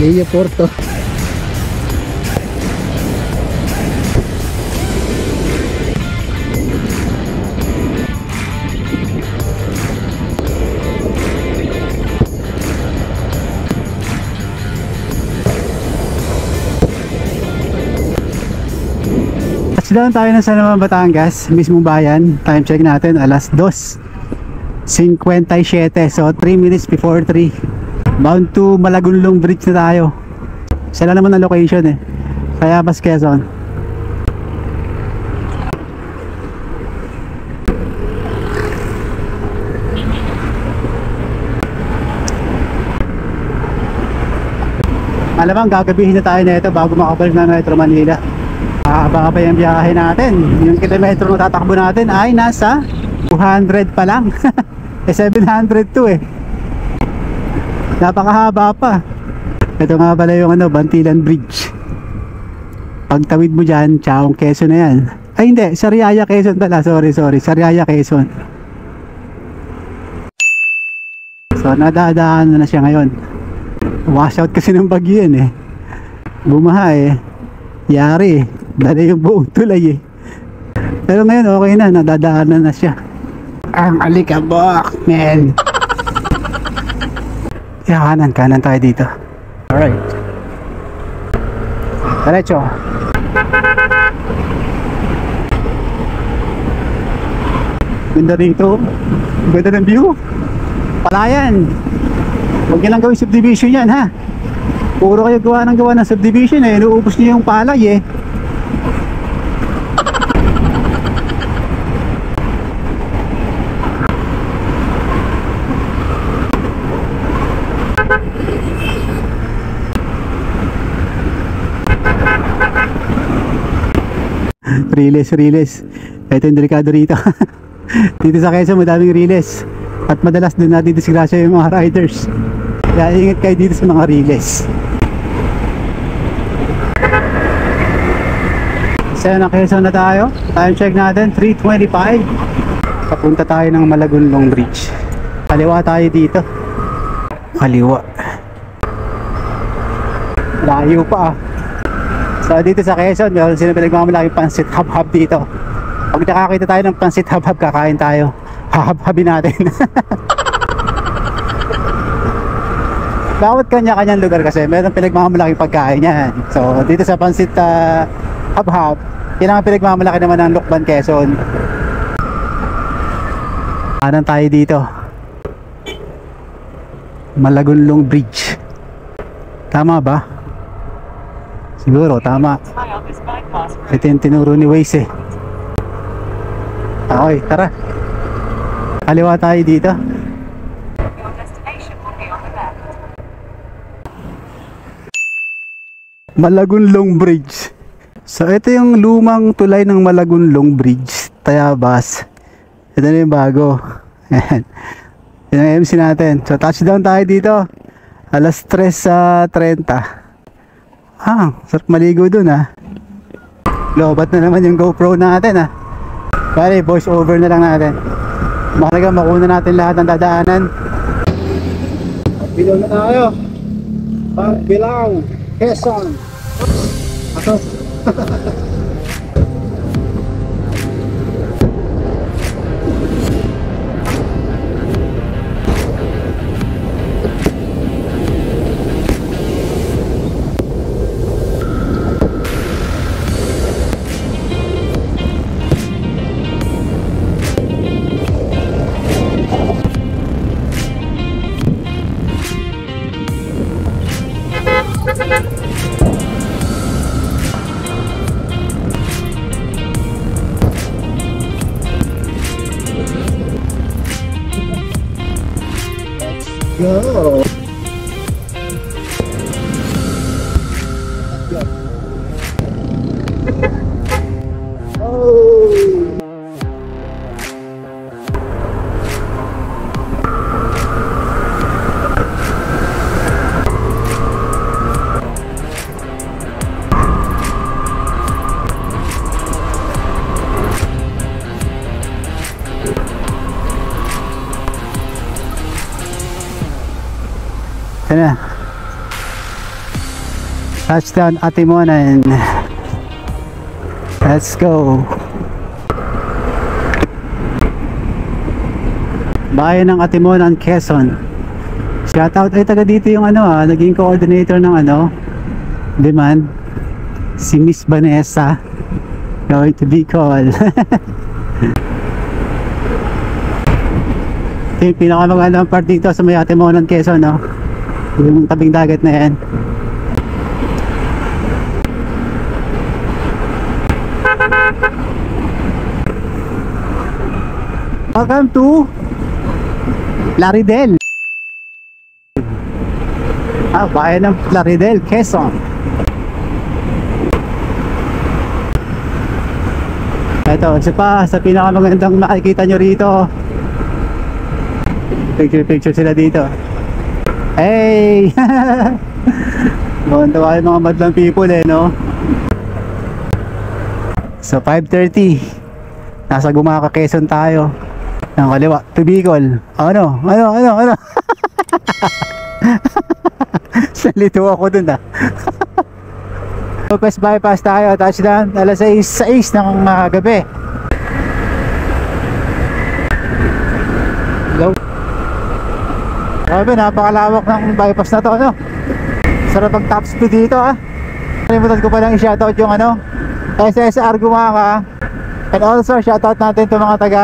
Lea Porto. Touchdown tayo ng San Juan, Batangas, mismong bayan. Time check natin, alas 2:57. So 3 minutes before 3. Bound to Malagunlong Bridge na tayo. Sila naman ang location eh. Tayabas, Quezon. Malamang gagabihin na tayo na ito bago makabalik na Metro Manila. Baka pa yung biyahe natin. Yung kilometro na tatakbo natin ay nasa 200 pa lang. 702 eh. Napakahaba pa. Ito nga pala yung Bantilan Bridge. Pagtawid mo dyan, Chaong Quezon na yan. Ay hindi, Sariaya Quezon pala. Sorry, Sariaya Quezon. So nadadaan na siya ngayon. Washout kasi ng bagyo yan eh. Bumaha eh. Yari eh. Dali yung buong tulay eh. Pero ngayon okay na, nadadaanan na siya. Ang alikabok, man. Kanan tayo dito. Alright. Diretso. Ganda rito. Ganda ng view. Palayan. Huwag nyo lang gawin subdivision yan ha. Puro kayo gawa ng subdivision eh. Inuubos nyo yung palay eh. Riles. Ito yung delikado rito. Dito sa Quezon madaming riles. At madalas din nadidisgrasya yung mga riders. Kaya ingat kayo dito sa mga riles. So na Quezon na tayo. Time check natin 3:25. Papunta tayo ng Malagunlong Bridge. Kaliwa tayo dito. Kaliwa. Layo pa ah. So dito sa Quezon, meron silang pinagmamalaking pansit hab-hab dito. Pag nakakita tayo ng pansit hab-hab, kakain tayo. Hahab-habin natin. Bawat kanya-kanyang lugar kasi meron pinagmamalaking pagkain yan. So dito sa pansit hab-hab, yun ang pinagmamalaki naman ng Lukban, Quezon. Kanan tayo dito. Malagunlong Bridge. Tama ba? Siguro, tama. Ito yung tinuro ni Waze eh. Okay, tara. Kaliwa tayo dito. Malagunlong Bridge. So, ito yung lumang tulay ng Malagunlong Bridge. Tayabas. Ito na yung bago. Ayan. Yan ang MC natin. So, touchdown tayo dito. Alas 3:30. Sarap maligo dun ha. Lobat na naman yung GoPro natin ha. Bale, voice over na lang natin. Mahalaga makuna natin lahat ng dadaanan. Bilaw na tayo. Pagbilaw, Quezon. Ako. Go! Ayan na. Touchdown Atimonan. Let's go. Bayan ng Atimonan, Quezon. Shoutout ay taga dito yung naging coordinator ng demand, si Miss Vanessa, going to be called. Ito yung pinakamagandang part dito sa may Atimonan, Quezon, no? Yung tabing dagat na yan. Welcome to Plaridel. Bayan ng Plaridel, Quezon. Ito, isa pa sa pinakamagandang makikita nyo rito. Picture sila dito. Hey! Tawa yung mga madlang people no? So 5:30, nasa Gumaca, Quezon tayo. Ang kaliwa, to Bicol. Ano? Salito ako dun Lopez bypass tayo, touchdown alas 6 ng gabi. Hello. Grabe, napakalawak ng bypass na to, sarap ang top speed dito Kalimutan ko palang i-shoutout yung SSR Gumaca. And also shoutout natin itong mga taga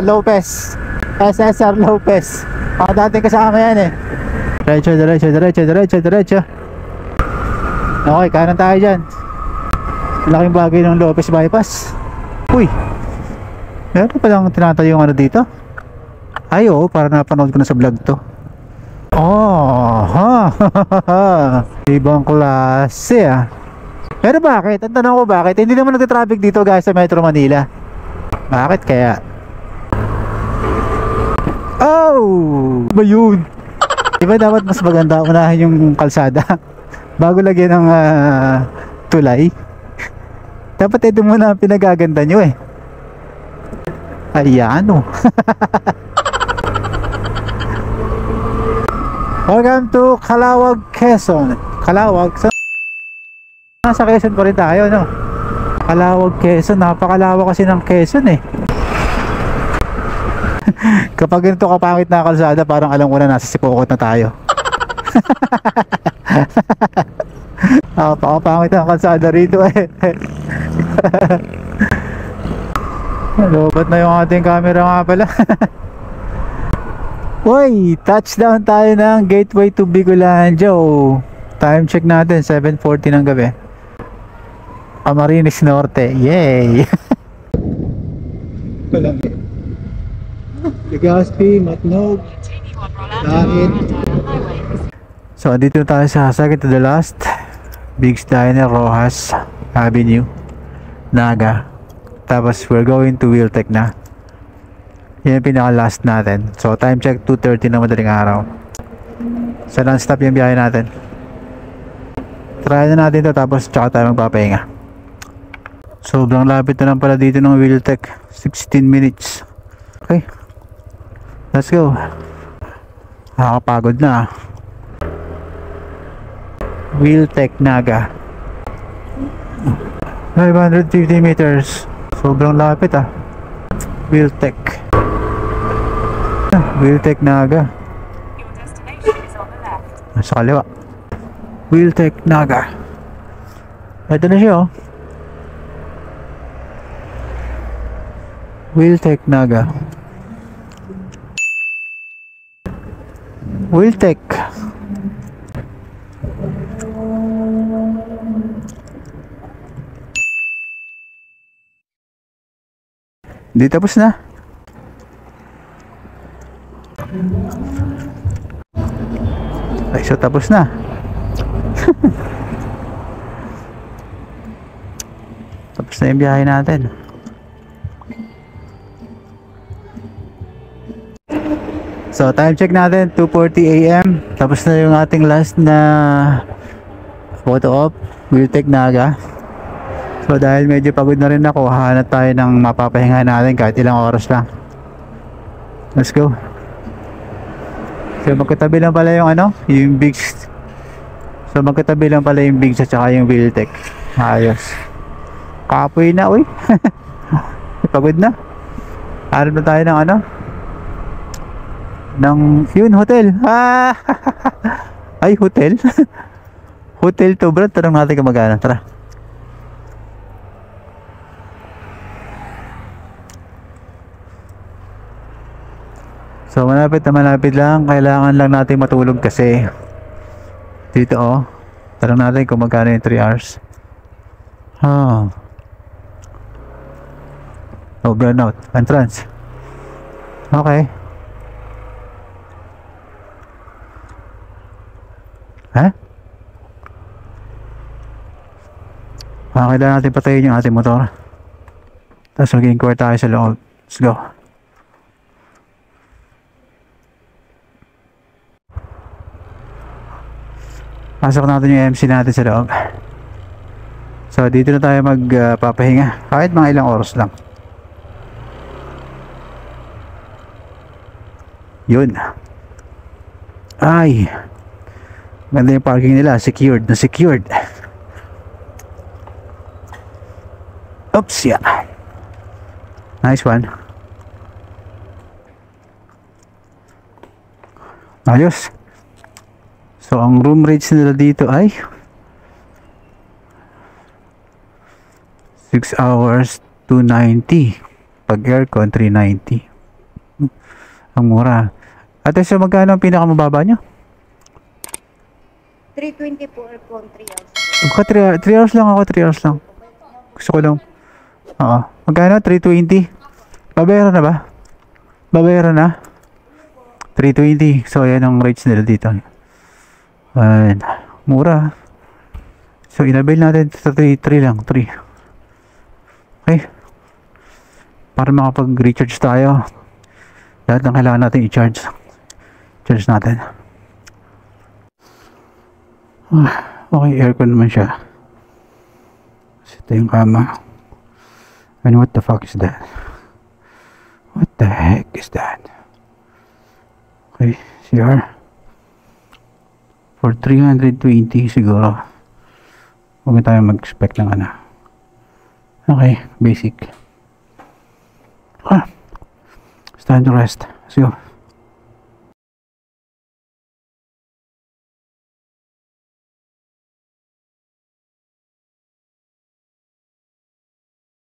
Lopez, SSR Lopez, mga dating kasama yan Diretso. Okay, kanan tayo dyan. Malaking bagay ng Lopez bypass. Uy, meron palang tinatayo yung dito. Ay oo, para napanood ko na sa vlog to. Ibang klase Pero bakit? Ang tanong ko bakit? Hindi naman nagtatraffic dito guys sa Metro Manila. Bakit kaya? Oh! Ba yun? Diba dapat mas maganda unahin yung kalsada bago lagyan ng tulay? Dapat ito muna ang pinagaganda nyo Ayan Welcome to Calawag, Quezon. Calawag, nasa Quezon pa rin tayo Calawag, Quezon. Napakalawak kasi ng Quezon Kapag ganito kapangit na kalsada, parang alam ko na nasa Sipokot na tayo. Napakapangit ang kalsada rito Lobat na yung ating camera nga pala. Uy, touchdown tayo ng gateway to Bicolandia. Time check natin 7:40 ng gabi. Camarines Norte. Yay. Legazpi, Matnog, Lahit. So dito tayo sa second to the last, Big's Diner, Rojas Avenue, Naga. Tapos we're going to Wiltec na. Yan yung pinaka last natin. So time check 2:30 ng madaling araw. So non-stop yung biyahe natin. Try na natin to, tapos tsaka tayo magpapahinga. Sobrang lapit na lang pala dito ng Wiltec, 16 minutes. Okay, let's go. Nakakapagod na Wiltec, Naga, 550 meters. Sobrang lapit Wiltec, Naga. Sa kaliwa, Wiltec, Naga. Ito na siya Wiltec, Naga. Wiltec. Di tapos na. Ay, so tapos na. Tapos na yung biyahe natin. So time check natin 2:40 AM. Tapos na yung ating last na photo op, Wiltec, Naga. So dahil medyo pagod na rin ako, hahanap tayo ng mapapahinga natin kahit ilang oras lang. Let's go. So magkatabi lang pala yung yung Big's So magkatabi lang pala yung Bigs at saka yung Wheeltech. Ayos. Kapoy na, uy. Pagod na. Harap na tayo ng ano? Ng, yun, hotel. Ah! Ay, hotel? Hotel to, Brad. Tanong natin kung magkano. Tara. So malapit na malapit lang. Kailangan lang natin matulog kasi dito oh. Tanong natin kung magkano yung 3 hours. Oh, burnout. Entrance. Okay. Ha? Kailangan natin patayin yung ating motor. Tapos mag-inquire tayo sa loob. Let's go. Pasok natin yung MC natin sa loob. So dito na tayo magpapahinga. Kahit mga ilang oras lang. Yun. Ay. Ganda yung parking nila. Secured na secured. Oops, yeah. Nice one. Ayos. So ang room rates nila dito ay 6 hours 290. Pag aircon 390. Ang mura. Ate, so magkano ang pinakamababa nyo? 320 po aircon 3 hours. 3 hours lang ako, 3 hours lang. Gusto ko lang. Oo. Magkano? 320? Babayaran na ba? Babayaran na? 320. So yan ang rates nila dito. Ayan. Mura. So inabil natin sa 3 lang. 3. Okay. Para makapag-recharge tayo. Lahat ng kailangan natin i-charge. Charge natin. Okay, aircon naman siya. Ito yung kama. And what the fuck is that? What the heck is that? Okay, CR. For 320 siguro. Huwag na tayo mag-expect ng ano. Okay, basic. It's time to rest. Let's go.